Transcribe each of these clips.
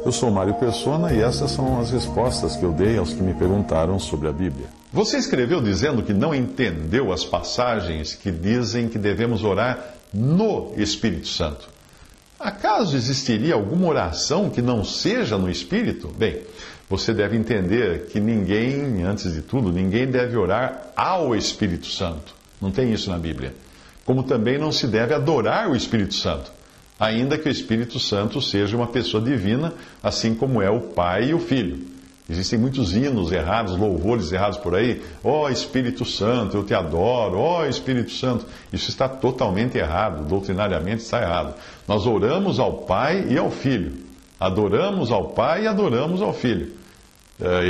Eu sou Mário Persona e essas são as respostas que eu dei aos que me perguntaram sobre a Bíblia. Você escreveu dizendo que não entendeu as passagens que dizem que devemos orar no Espírito Santo. Acaso existiria alguma oração que não seja no Espírito? Bem, você deve entender que ninguém, antes de tudo, ninguém deve orar ao Espírito Santo. Não tem isso na Bíblia. Como também não se deve adorar o Espírito Santo, ainda que o Espírito Santo seja uma pessoa divina, assim como é o Pai e o Filho. Existem muitos hinos errados, louvores errados por aí. Ó Espírito Santo, eu te adoro. Ó Espírito Santo. Isso está totalmente errado, doutrinariamente está errado. Nós oramos ao Pai e ao Filho. Adoramos ao Pai e adoramos ao Filho.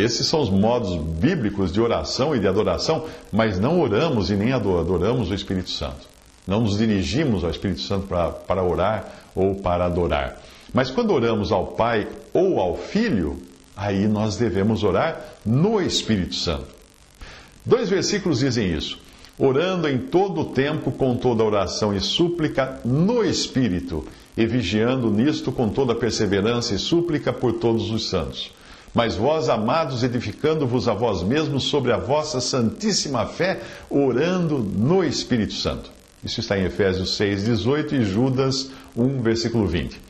Esses são os modos bíblicos de oração e de adoração, mas não oramos e nem adoramos o Espírito Santo. Não nos dirigimos ao Espírito Santo para orar ou para adorar. Mas quando oramos ao Pai ou ao Filho, aí nós devemos orar no Espírito Santo. 2 versículos dizem isso. Orando em todo o tempo com toda oração e súplica no Espírito, e vigiando nisto com toda perseverança e súplica por todos os santos. Mas vós, amados, edificando-vos a vós mesmos sobre a vossa santíssima fé, orando no Espírito Santo. Isso está em Efésios 6:18 e Judas 1, versículo 20.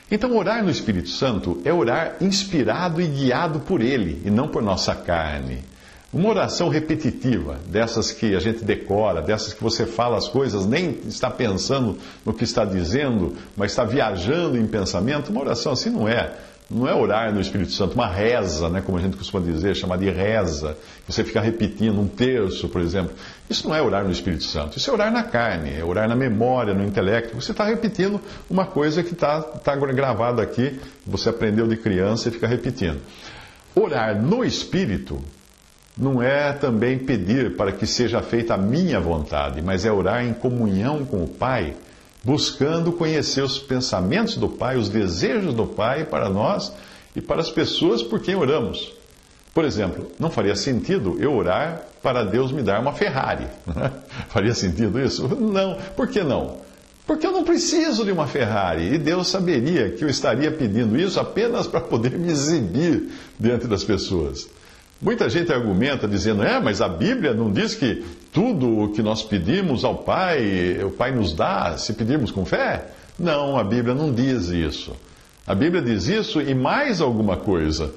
Então, orar no Espírito Santo é orar inspirado e guiado por Ele, e não por nossa carne. Uma oração repetitiva, dessas que a gente decora, dessas que você fala as coisas, nem está pensando no que está dizendo, mas está viajando em pensamento, uma oração assim não é. Não é orar no Espírito Santo, uma reza, né, como a gente costuma dizer, chamar de reza. Você fica repetindo um terço, por exemplo. Isso não é orar no Espírito Santo, isso é orar na carne, é orar na memória, no intelecto. Você está repetindo uma coisa que está gravada aqui, você aprendeu de criança e fica repetindo. Orar no Espírito não é também pedir para que seja feita a minha vontade, mas é orar em comunhão com o Pai, buscando conhecer os pensamentos do Pai, os desejos do Pai para nós e para as pessoas por quem oramos. Por exemplo, não faria sentido eu orar para Deus me dar uma Ferrari. Faria sentido isso? Não. Por que não? Porque eu não preciso de uma Ferrari. E Deus saberia que eu estaria pedindo isso apenas para poder me exibir diante das pessoas. Muita gente argumenta dizendo, mas a Bíblia não diz que tudo o que nós pedimos ao Pai, o Pai nos dá se pedirmos com fé? Não, a Bíblia não diz isso. A Bíblia diz isso e mais alguma coisa.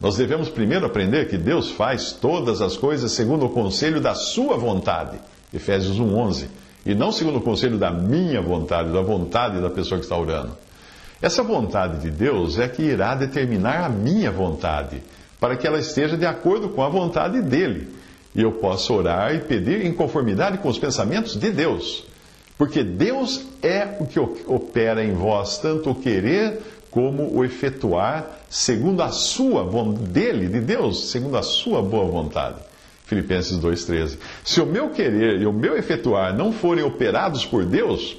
Nós devemos primeiro aprender que Deus faz todas as coisas segundo o conselho da sua vontade, Efésios 1:11, e não segundo o conselho da minha vontade, da vontade da pessoa que está orando. Essa vontade de Deus é que irá determinar a minha vontade, para que ela esteja de acordo com a vontade dele. E eu posso orar e pedir em conformidade com os pensamentos de Deus. Porque Deus é o que opera em vós, tanto o querer como o efetuar, segundo a sua vontade, dele, de Deus, segundo a sua boa vontade. Filipenses 2:13. Se o meu querer e o meu efetuar não forem operados por Deus,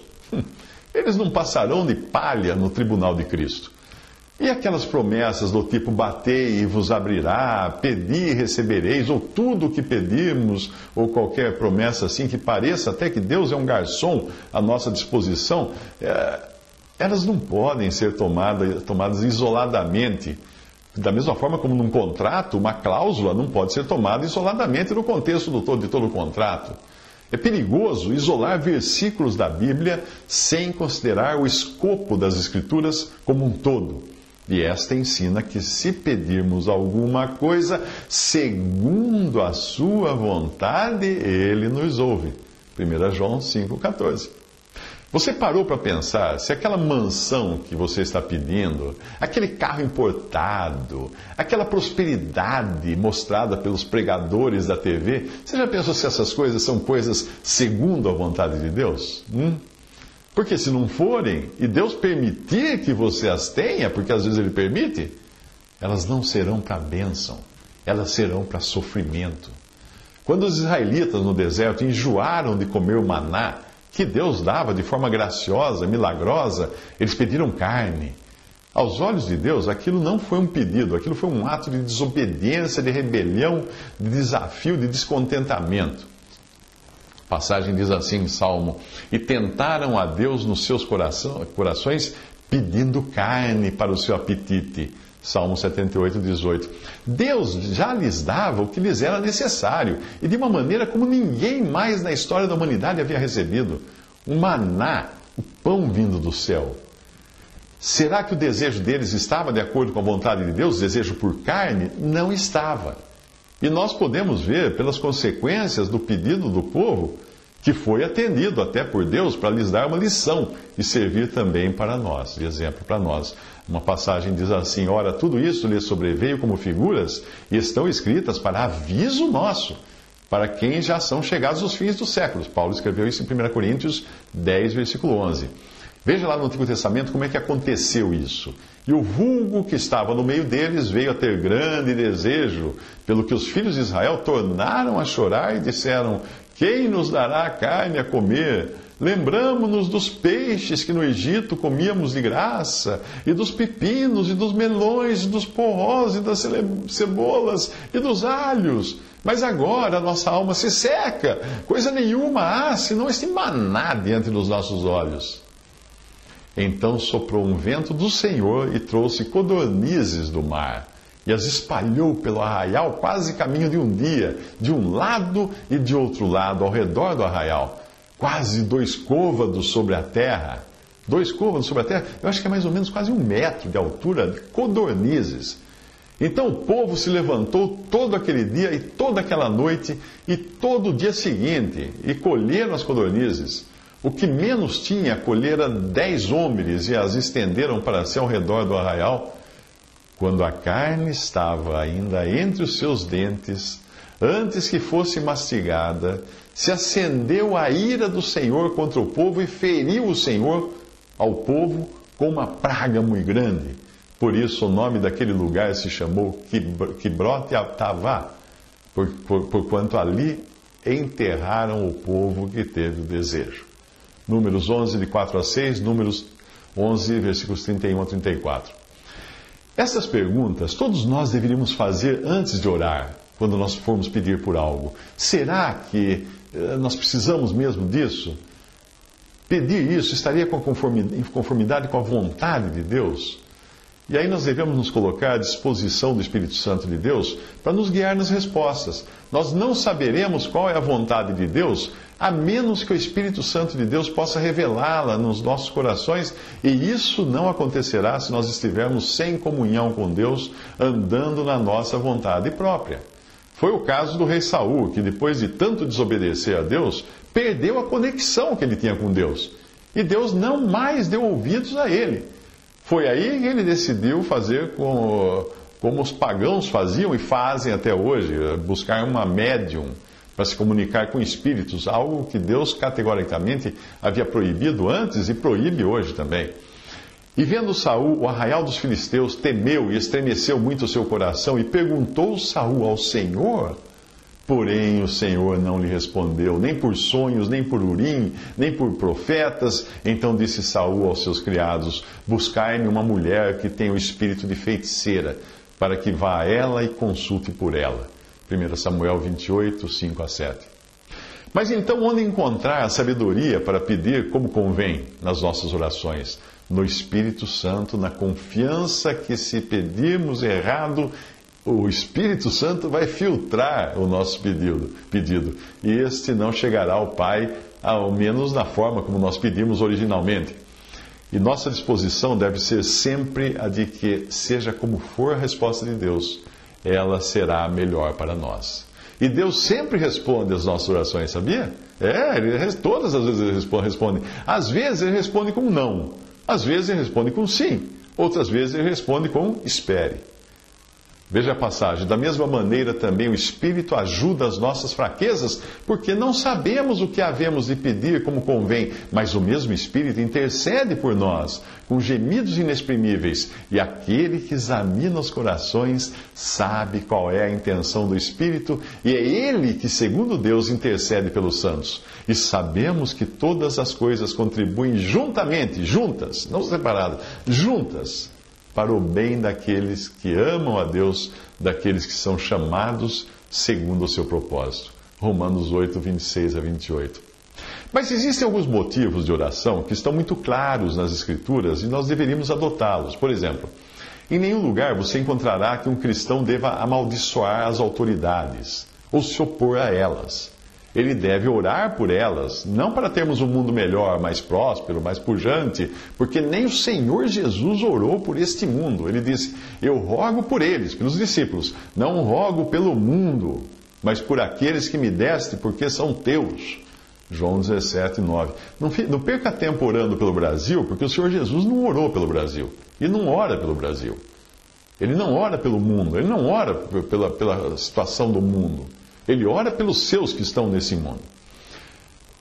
eles não passarão de palha no tribunal de Cristo. E aquelas promessas do tipo, batei e vos abrirá, pedi e recebereis, ou tudo o que pedirmos, ou qualquer promessa assim que pareça até que Deus é um garçom à nossa disposição, elas não podem ser tomadas isoladamente. Da mesma forma como num contrato, uma cláusula não pode ser tomada isoladamente no contexto de todo o contrato. É perigoso isolar versículos da Bíblia sem considerar o escopo das Escrituras como um todo. E esta ensina que se pedirmos alguma coisa segundo a sua vontade, Ele nos ouve. 1 João 5,14. Você parou para pensar se aquela mansão que você está pedindo, aquele carro importado, aquela prosperidade mostrada pelos pregadores da TV, você já pensou se essas coisas são coisas segundo a vontade de Deus? Porque se não forem, e Deus permitir que você as tenha, porque às vezes Ele permite, elas não serão para bênção, elas serão para sofrimento. Quando os israelitas no deserto enjoaram de comer o maná, que Deus dava de forma graciosa, milagrosa, eles pediram carne. Aos olhos de Deus, aquilo não foi um pedido, aquilo foi um ato de desobediência, de rebelião, de desafio, de descontentamento. A passagem diz assim em Salmo: e tentaram a Deus nos seus corações pedindo carne para o seu apetite. Salmo 78, 18. Deus já lhes dava o que lhes era necessário, e de uma maneira como ninguém mais na história da humanidade havia recebido. Um maná, o pão vindo do céu. Será que o desejo deles estava de acordo com a vontade de Deus, o desejo por carne? Não estava. E nós podemos ver pelas consequências do pedido do povo, que foi atendido até por Deus para lhes dar uma lição e servir também para nós, de exemplo para nós. Uma passagem diz assim: ora, tudo isso lhes sobreveio como figuras e estão escritas para aviso nosso, para quem já são chegados os fins dos séculos. Paulo escreveu isso em 1 Coríntios 10, versículo 11. Veja lá no Antigo Testamento como é que aconteceu isso. E o vulgo que estava no meio deles veio a ter grande desejo, pelo que os filhos de Israel tornaram a chorar e disseram: quem nos dará carne a comer? Lembramo-nos dos peixes que no Egito comíamos de graça, e dos pepinos, e dos melões, e dos porrós, e das cebolas, e dos alhos. Mas agora a nossa alma se seca, coisa nenhuma há, senão este maná diante dos nossos olhos. Então soprou um vento do Senhor e trouxe codornizes do mar, e as espalhou pelo arraial quase caminho de um dia, de um lado e de outro lado, ao redor do arraial. Quase 2 côvados sobre a terra. 2 côvados sobre a terra, eu acho que é mais ou menos quase 1 metro de altura de codornizes. Então o povo se levantou todo aquele dia e toda aquela noite e todo o dia seguinte, e colheram as codornizes. O que menos tinha, colheram 10 homens e as estenderam para si ao redor do arraial. Quando a carne estava ainda entre os seus dentes, antes que fosse mastigada, se acendeu a ira do Senhor contra o povo e feriu o Senhor ao povo com uma praga muito grande. Por isso o nome daquele lugar se chamou Quibrote Atavá, porquanto ali enterraram o povo que teve o desejo. Números 11, de 4 a 6, Números 11, versículos 31 a 34. Essas perguntas todos nós deveríamos fazer antes de orar, quando nós formos pedir por algo. Será que nós precisamos mesmo disso? Pedir isso estaria em conformidade com a vontade de Deus? E aí nós devemos nos colocar à disposição do Espírito Santo de Deus para nos guiar nas respostas. Nós não saberemos qual é a vontade de Deus, a menos que o Espírito Santo de Deus possa revelá-la nos nossos corações, e isso não acontecerá se nós estivermos sem comunhão com Deus, andando na nossa vontade própria. Foi o caso do rei Saul, que depois de tanto desobedecer a Deus, perdeu a conexão que ele tinha com Deus. E Deus não mais deu ouvidos a ele. Foi aí que ele decidiu fazer como os pagãos faziam e fazem até hoje, buscar uma médium para se comunicar com espíritos, algo que Deus categoricamente havia proibido antes e proíbe hoje também. E vendo Saul o arraial dos filisteus, temeu e estremeceu muito o seu coração e perguntou Saul ao Senhor. Porém o Senhor não lhe respondeu, nem por sonhos, nem por Urim, nem por profetas. Então disse Saul aos seus criados: buscai-me uma mulher que tenha o espírito de feiticeira, para que vá a ela e consulte por ela. 1 Samuel 28, 5 a 7. Mas então onde encontrar a sabedoria para pedir como convém nas nossas orações? No Espírito Santo, na confiança que se pedirmos errado, o Espírito Santo vai filtrar o nosso pedido, e este não chegará ao Pai, ao menos na forma como nós pedimos originalmente. E nossa disposição deve ser sempre a de que, seja como for a resposta de Deus, ela será melhor para nós. E Deus sempre responde às nossas orações, sabia? Todas as vezes ele responde. Às vezes ele responde com não, às vezes ele responde com sim, outras vezes ele responde com espere. Veja a passagem. Da mesma maneira também o Espírito ajuda as nossas fraquezas, porque não sabemos o que havemos de pedir como convém, mas o mesmo Espírito intercede por nós, com gemidos inexprimíveis, e aquele que examina os corações sabe qual é a intenção do Espírito, e é ele que, segundo Deus, intercede pelos santos. E sabemos que todas as coisas contribuem juntas, não separadas, juntas, para o bem daqueles que amam a Deus, daqueles que são chamados segundo o seu propósito. Romanos 8, 26 a 28. Mas existem alguns motivos de oração que estão muito claros nas Escrituras e nós deveríamos adotá-los. Por exemplo, em nenhum lugar você encontrará que um cristão deva amaldiçoar as autoridades ou se opor a elas. Ele deve orar por elas, não para termos um mundo melhor, mais próspero, mais pujante, porque nem o Senhor Jesus orou por este mundo. Ele disse: eu rogo por eles, pelos discípulos, não rogo pelo mundo, mas por aqueles que me deste, porque são teus. João 17, 9. Não perca tempo orando pelo Brasil, porque o Senhor Jesus não orou pelo Brasil. E não ora pelo Brasil. Ele não ora pelo mundo, ele não ora pela situação do mundo. Ele ora pelos seus que estão nesse mundo.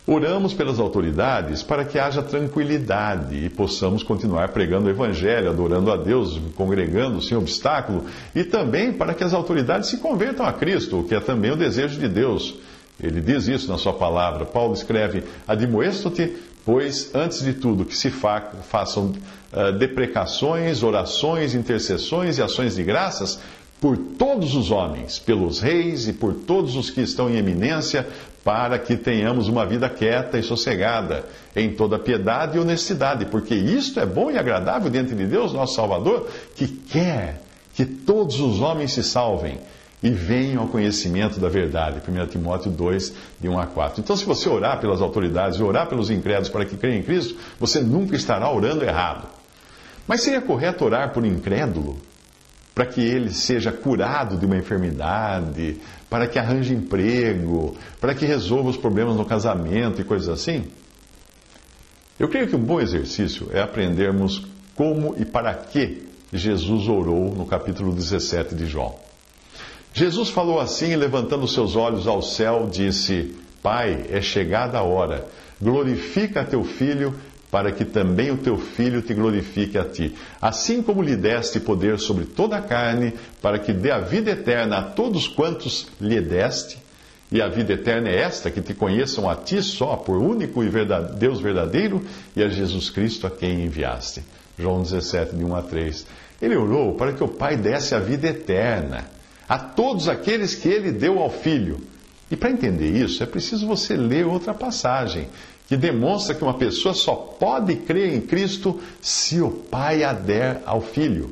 Oramos pelas autoridades para que haja tranquilidade e possamos continuar pregando o Evangelho, adorando a Deus, congregando sem obstáculo, e também para que as autoridades se convertam a Cristo, o que é também o desejo de Deus. Ele diz isso na sua palavra. Paulo escreve: admoesto-te, pois, antes de tudo, que se façam deprecações, orações, intercessões e ações de graças por todos os homens, pelos reis e por todos os que estão em eminência, para que tenhamos uma vida quieta e sossegada, em toda piedade e honestidade, porque isto é bom e agradável diante de Deus, nosso Salvador, que quer que todos os homens se salvem e venham ao conhecimento da verdade. 1 Timóteo 2, de 1 a 4. Então, se você orar pelas autoridades e orar pelos incrédulos para que creiam em Cristo, você nunca estará orando errado. Mas seria correto orar por incrédulo? Para que ele seja curado de uma enfermidade, para que arranje emprego, para que resolva os problemas no casamento e coisas assim? Eu creio que um bom exercício é aprendermos como e para que Jesus orou no capítulo 17 de João. Jesus falou assim, levantando seus olhos ao céu, disse: Pai, é chegada a hora, glorifica teu Filho, para que também o teu Filho te glorifique a ti. Assim como lhe deste poder sobre toda a carne, para que dê a vida eterna a todos quantos lhe deste, e a vida eterna é esta, que te conheçam a ti só, por único e Deus verdadeiro, e a Jesus Cristo a quem enviaste. João 17, de 1 a 3. Ele orou para que o Pai desse a vida eterna a todos aqueles que ele deu ao Filho. E para entender isso, é preciso você ler outra passagem, que demonstra que uma pessoa só pode crer em Cristo se o Pai a der ao Filho.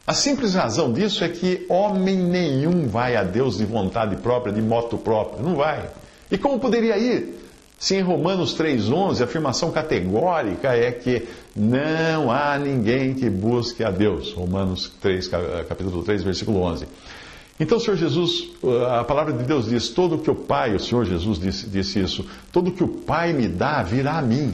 A simples razão disso é que homem nenhum vai a Deus de vontade própria, de moto próprio. Não vai. E como poderia ir? Se em Romanos 3,11 a afirmação categórica é que não há ninguém que busque a Deus. Romanos 3, capítulo 3, versículo 11. Então, o Senhor Jesus, a palavra de Deus diz: todo o que o Pai, o Senhor Jesus disse isso, todo o que o Pai me dá virá a mim,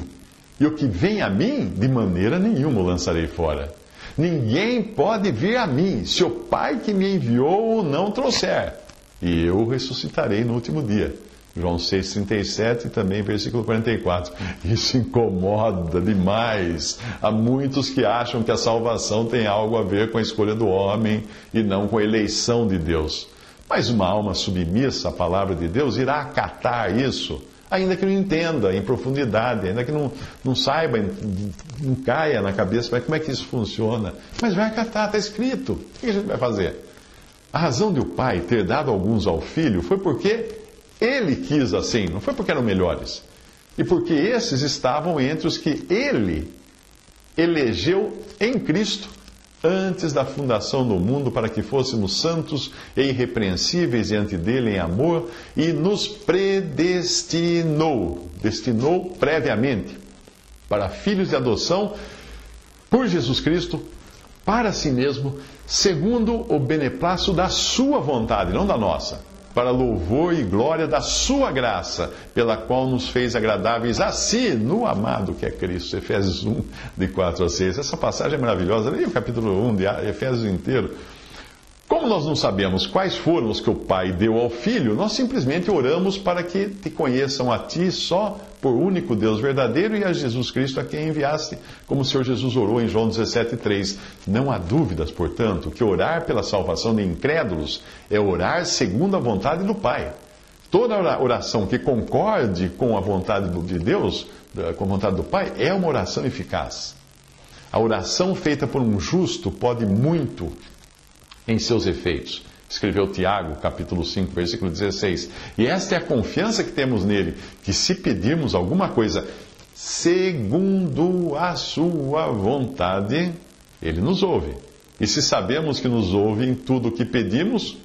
e o que vem a mim, de maneira nenhuma o lançarei fora. Ninguém pode vir a mim, se o Pai que me enviou o não trouxer, e eu o ressuscitarei no último dia. João 6,37 e também versículo 44. Isso incomoda demais a muitos que acham que a salvação tem algo a ver com a escolha do homem e não com a eleição de Deus. Mas uma alma submissa à palavra de Deus irá acatar isso, ainda que não entenda em profundidade, ainda que não saiba, não caia na cabeça, mas como é que isso funciona? Mas vai acatar, está escrito. O que a gente vai fazer? A razão de o Pai ter dado alguns ao Filho foi porque Ele quis assim, não foi porque eram melhores. E porque esses estavam entre os que Ele elegeu em Cristo antes da fundação do mundo, para que fôssemos santos e irrepreensíveis diante dele em amor, e nos destinou previamente para filhos de adoção por Jesus Cristo, para si mesmo, segundo o beneplácito da sua vontade, não da nossa, para louvor e glória da sua graça, pela qual nos fez agradáveis a si, no amado que é Cristo. Efésios 1, de 4 a 6. Essa passagem é maravilhosa. Leia o capítulo 1 de Efésios inteiro. Como nós não sabemos quais foram os que o Pai deu ao Filho, nós simplesmente oramos para que te conheçam a ti só, por único Deus verdadeiro, e a Jesus Cristo a quem enviaste, como o Senhor Jesus orou em João 17,3. Não há dúvidas, portanto, que orar pela salvação de incrédulos é orar segundo a vontade do Pai. Toda oração que concorde com a vontade de Deus, com a vontade do Pai, é uma oração eficaz. A oração feita por um justo pode muito em seus efeitos, escreveu Tiago, capítulo 5, versículo 16. E esta é a confiança que temos nele, que se pedirmos alguma coisa segundo a sua vontade, ele nos ouve. E se sabemos que nos ouve em tudo o que pedimos,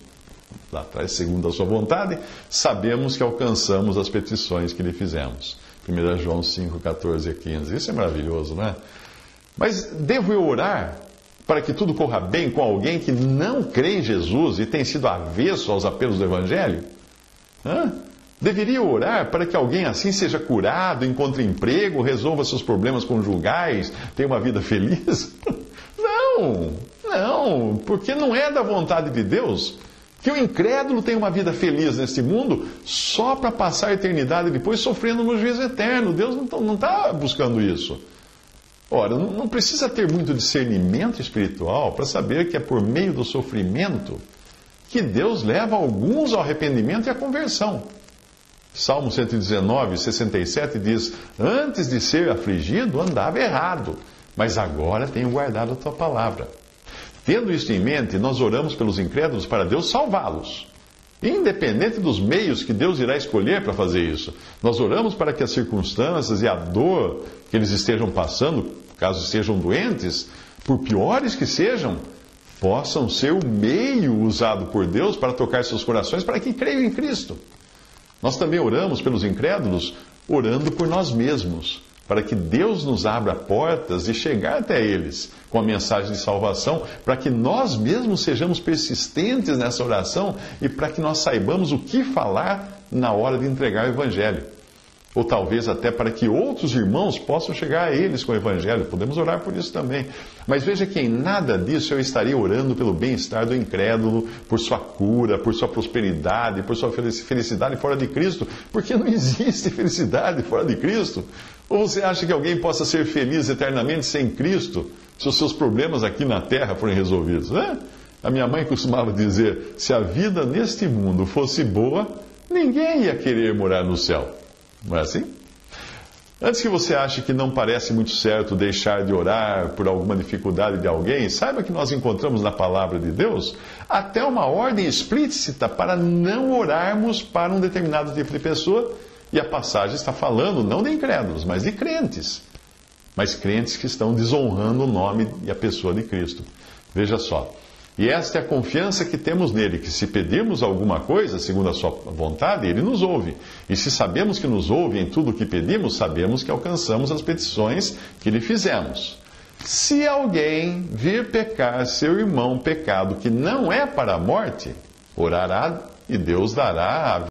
lá atrás, segundo a sua vontade, sabemos que alcançamos as petições que lhe fizemos. 1 João 5, 14 a 15. Isso é maravilhoso, não é? Mas devo eu orar para que tudo corra bem com alguém que não crê em Jesus e tem sido avesso aos apelos do Evangelho? Deveria orar para que alguém assim seja curado, encontre emprego, resolva seus problemas conjugais, tenha uma vida feliz? Não, porque não é da vontade de Deus que o incrédulo tenha uma vida feliz neste mundo só para passar a eternidade depois sofrendo no juízo eterno. Deus não está buscando isso. Ora, não precisa ter muito discernimento espiritual para saber que é por meio do sofrimento que Deus leva alguns ao arrependimento e à conversão. Salmo 119, 67 diz: antes de ser afligido, andava errado, mas agora tenho guardado a tua palavra. Tendo isto em mente, nós oramos pelos incrédulos para Deus salvá-los, independente dos meios que Deus irá escolher para fazer isso. Nós oramos para que as circunstâncias e a dor que eles estejam passando, caso estejam doentes, por piores que sejam, possam ser o meio usado por Deus para tocar seus corações para que creiam em Cristo. Nós também oramos pelos incrédulos, orando por nós mesmos, para que Deus nos abra portas de chegar até eles com a mensagem de salvação, para que nós mesmos sejamos persistentes nessa oração e para que nós saibamos o que falar na hora de entregar o Evangelho. Ou talvez até para que outros irmãos possam chegar a eles com o Evangelho. Podemos orar por isso também. Mas veja que em nada disso eu estaria orando pelo bem-estar do incrédulo, por sua cura, por sua prosperidade, por sua felicidade fora de Cristo, porque não existe felicidade fora de Cristo. Ou você acha que alguém possa ser feliz eternamente sem Cristo, se os seus problemas aqui na terra forem resolvidos? A minha mãe costumava dizer, se a vida neste mundo fosse boa, ninguém ia querer morar no céu. Não é assim? Antes que você ache que não parece muito certo deixar de orar por alguma dificuldade de alguém, saiba que nós encontramos na palavra de Deus até uma ordem explícita para não orarmos para um determinado tipo de pessoa. E a passagem está falando não de incrédulos, mas de crentes. Mas crentes que estão desonrando o nome e a pessoa de Cristo. Veja só. E esta é a confiança que temos nele, que se pedirmos alguma coisa, segundo a sua vontade, ele nos ouve. E se sabemos que nos ouve em tudo o que pedimos, sabemos que alcançamos as petições que lhe fizemos. Se alguém vir pecar seu irmão pecado que não é para a morte, orará e Deus dará a